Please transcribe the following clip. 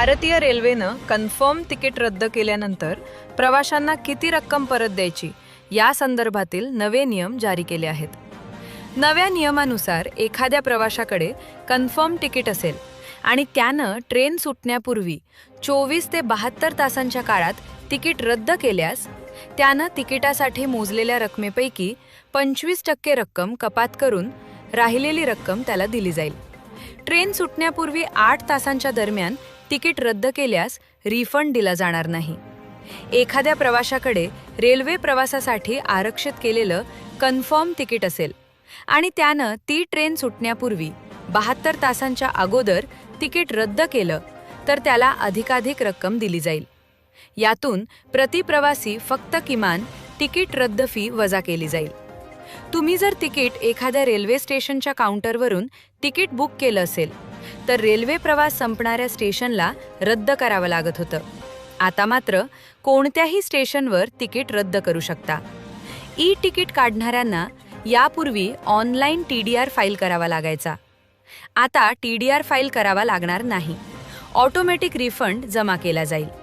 भारतीय रेल्वेनं confirm ticket रद्द केल्यानंतर प्रवाशांना किती रक्कम परत द्यायची या संदर्भातील नवे नियम जारी केले आहेत. नव्या नियमानुसार एखाद्या प्रवाशाकडे कन्फर्म तिकीट असेल आणि त्यानं ट्रेन सुटण्यापूर्वी 24 ते 72 तासांच्या काळात तिकीट रद्द केल्यास त्यानं तिकिटासाठी मोजलेल्या रकमेपैकी 25% रक्कम कपात करून राहिलेली रक्कम त्याला दिली जाईल. ट्रेन सुटण्यापूर्वी 8 तासांच्या दरम्यान तिकीट रद्द केल्यास रिफंड दिला जाणार नाही. एखाद्या प्रवाशाकडे रेल्वे प्रवासासाठी आरक्षित केलेलं कन्फर्म तिकीट असेल आणि त्यानं ती ट्रेन सुटण्यापूर्वी 72 तासांच्या अगोदर तिकीट रद्द केलं तर त्याला अधिकाधिक रक्कम दिली जाईल. यातून प्रति प्रवासी फक्त किमान तिकीट रद्द फी वजा केली जाईल. तुम्ही जर तिकीट एखाद्या रेल्वे स्टेशनच्या काउंटरवरून तिकीट बुक केलं असेल तर रेल्वे प्रवास संपणाऱ्या स्टेशनला रद्द करावं लागत होतं. आता मात्र कोणत्याही स्टेशनवर तिकीट रद्द करू शकता. ई तिकीट काढणाऱ्यांना यापूर्वी ऑनलाईन TDR फाईल करावा लागायचा. आता TDR फाईल करावा लागणार नाही. ऑटोमॅटिक रिफंड जमा केला जाईल.